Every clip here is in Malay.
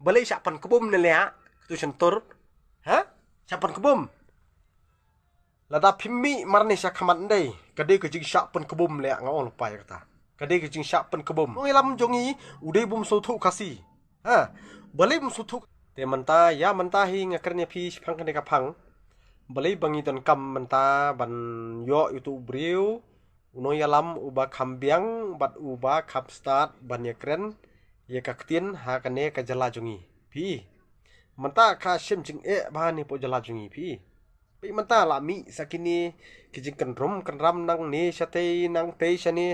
balik siapan kebum nelia tu sentur ha siapan kebum lada pimmi marni sya khamat ndai kade ke jing siapan kebum le ngau lupa ya kata kade ke jing siapan kebum ngilam jongi udai bum sotu kasi ha balik bum sotu te menta ya menta hi ngakarnya pi phang kane ka phang balik bangi ton kam menta ban yo itu briu uno yalam uba khambiang bat uba khap start ban yakren ye kaktin ha kane ka jala jungi pi menta kha sim jing e ba ni po jala jungi pi pi menta la mi sakini kijing kan ram nang ni sate nang te shani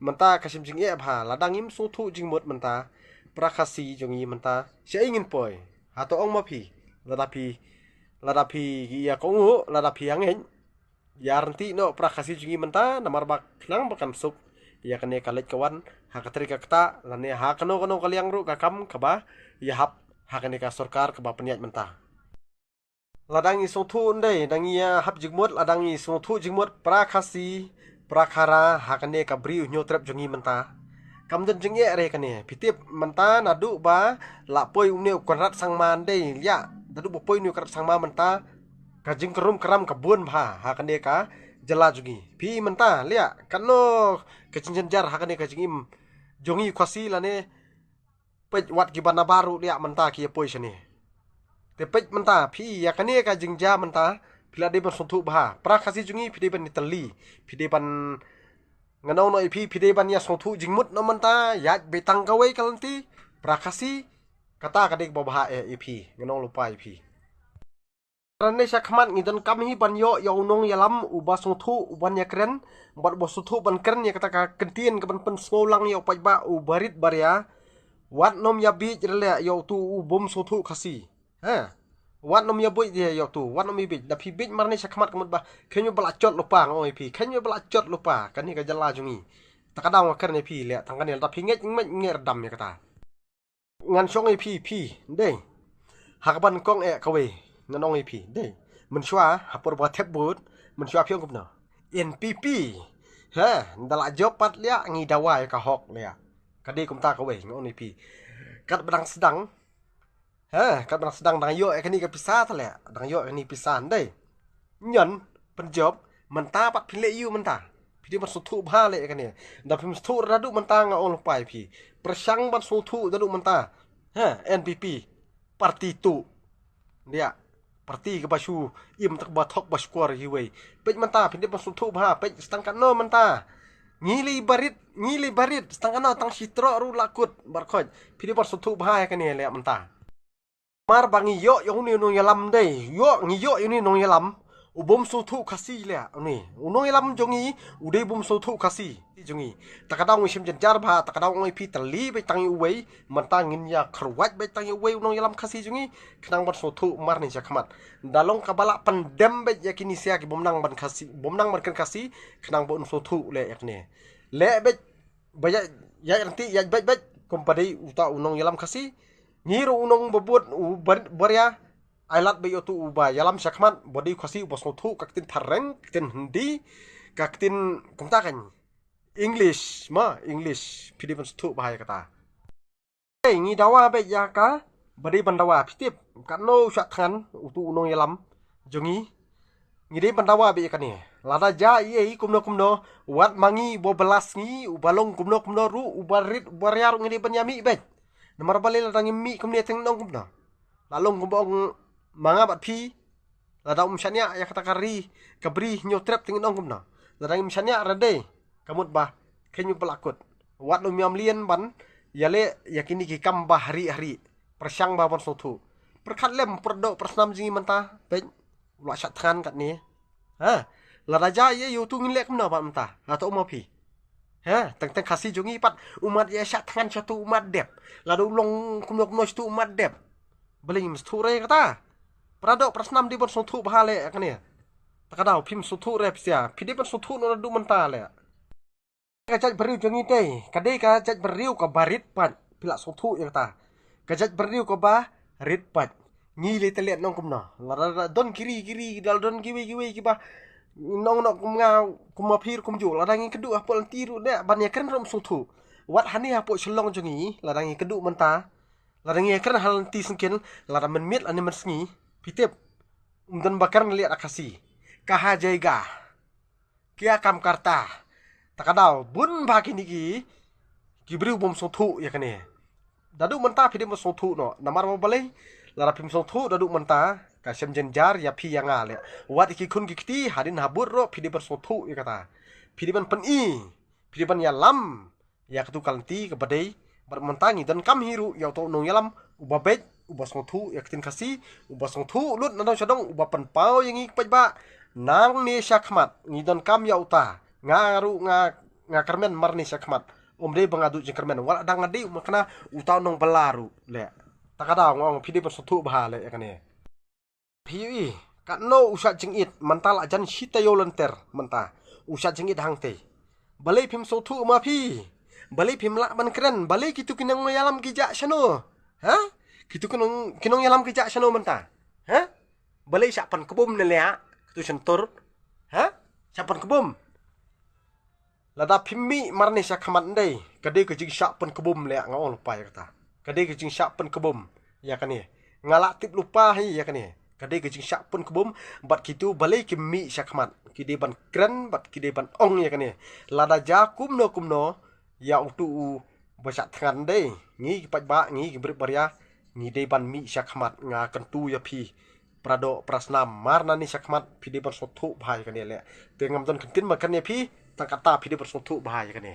menta ka sim jing e ba ladang im su thu jing mot menta prakasi jungi menta se ingin poi ha to ong ma pi lada pi ya ko ngu lada pi yang en yaranti no prakasi jungi menta namar bak nang bakam sup ya kane kalet kawan ha katri ka kata lane ha kano kaliang ru ka kam kaba ya hap ha kane ka sarkar kaba peniat menta ladang i song thu ndai dang ya hap jigmut ladang i song thu jigmut prakasi prakara ha kane ka briu nyotrap jungi menta kam jen jenge re kane pitip menta nadu ba la poi umne konrat sangman dei ya nadu bo poi nu krat sangma menta ka jing kerum keram ka bun ba ha kane ka jala jungi pi menta lia kano kecin jar ha kane ka jingim jongi kwasi lane pej wat gibana baru lia menta ki poi shani te pej menta pi ya kane ka jingja menta pila de ban suntu ba prakasi jungi pide ban itali pide ban nganau no ipi pide ban ya suntu jingmut no menta ya betang kawai kalanti prakasi kata kadek babaha ipi nganau lupa ipi rane sya khmat ngidon kami ban yo unong yalam uba suntu uban ya kren bat bo suntu ban kren ya kata ka kentien ke ban pen smolang yo pajba ubarit baria wat nom ya bi jrele yo tu ubum suntu kasi ha wat nom ya boy dia yo tu wat nom bi da pi bi marne sya khmat kemut ba khenyo balacot lupa ngoi pi khenyo balacot lupa kan ni ka jala jungi takadang wa kerne pi le tangkan ni da pi nget nger dam ya kata ngan song pi dei hakaban kong kawe nanong ipi dei mensyua hapur ba tep but mensyua piong kupna NPP ha ndala job pat lia ngi dawa ka hok lia kadi kumta ka we ngon ipi kat bedang sedang ha kat bedang sedang dang yo kani ka pisah tale dang yo kani pisah dei nyen penjob menta pat pile yu menta pidi ban sutu ba le kani da pim sutu radu menta nga on pai pi persang ban sutu dadu menta ha NPP parti tu dia parti ke basu im tak bathok baskuar hiwei pej menta pinde pasutu bha pej stangkan no menta ngili barit stangkan no tang sitro ru lakut barkhoj pide pasutu bha ya kane le menta mar bangi yo ni no yalam dei yo ngi yo ni no yalam ubum sutu kasi le ni uno yalam jongi udei bum sutu kasi jongi takadang sim jar bha takadang oi pi tali be tangi uwei menta ngin ya khruwat be tangi uwei uno yalam kasi jongi khnang ban sutu mar ni jakmat dalong kabala pendem be yakini sia ki bomnang ban kasi khnang bon sutu le yakne le be baya ya nanti ya be kompadi uta uno yalam kasi ngiru unong bobot baria ailat be yotu uba yalam syakmat body khasi bosnotu kaktin thareng kaktin hindi kaktin kumta kan English pidi ban stu bahaya kata ngi dawa be yaka badi bandawa pitip kanno syathan utu unong yalam jongi ngide bandawa be yakani lada ja ye kumno wat mangi bo belas ngi ubalong kumno ru ubarit ubariar ngide banyami be nomor balil dangi mi kumne teng nong kumno lalong kumbong manga bat pi lada syania ya kata kari kabri nyotrep ting nong kumna lada syania rade kamut bah kenyu pelakut wat no miam lien ban yale yakini ki kam bah hari persang ba ban sotu perkhat lem perdo persnam jingi menta ben ula sat than kat ni ha lada ja ye yu tu ngilek kumna ba menta atau mau pi ha teng kasi jongi pat umat ya sat than satu umat dep lada ulong kumno satu umat dep beling msture kata Prado persnam di bersutu bahale kane takadau pim sutu repsia pidi bersutu no du mentale kajat beriu jongi tei kade kajat beriu ka barit pat pila sutu ya ta kajat beriu ka ba rit pat ngile telet nong kumna la don kiri dal don giwi ki ba nong kumnga kumapir kumju la dangi kedu apol tiru de banyak kan rom sutu wat hani apo selong jongi la dangi kedu menta Ladang kan hal ti sengkin ladang menmit ane mensengi pitip dan bakar ngeliat akasi kaha jaiga kia kam karta takadau bun bagi niki kibri bom sothu ya kane dadu menta pide mo sothu no namar mo balai lara pim sothu dadu menta kasem jenjar ya pi yang ale wat iki kun kiti hadin habur ro pide ber sothu ya kata pide ban pide ban ya lam ya ketu kalti kepadai bermentangi dan kam hiru ya to nong yalam uba bet uba sothu ya ketin kasi uba sothu lut nadau sadong uba penpau yang ik pajba nang ni syakmat ni dan kam ya uta ngaru nga kermen marni syakmat omde bangadu jeng kermen wala dang ngadi makna uta nong belaru le takada ngong pide bersothu bahale ya kane piwi katno usat jengit mental ajan sita yo lenter menta usat jengit hangte balai pim sothu ma pi balai pim lak ban keren balai kitu kinang yalam kijak sano ha kitu kinong yalam kijak sano menta ha balai sapan kebum nelea kitu sentur ha sapan kebum lada pimmi marni syakhamat ndai kade ke jing sapan kebum lea ngawon lupa ya kata kade ke jing sapan kebum ya kane ngalak tip lupa hi ya kane kade ke jing sapan kebum bat kitu balai kimmi syakhamat kide ban keren bat kide ban ong ya kane lada jakum no ya utu basak tangan deh ngi pat ba ngi berbarya ngi de ban mi syakmat nga kentu ya pi prado prasnam marna ni syakmat pi de bersothu bhai kan le te ngam ton kentin makan ya pi tangkata pi de bersothu bhai kan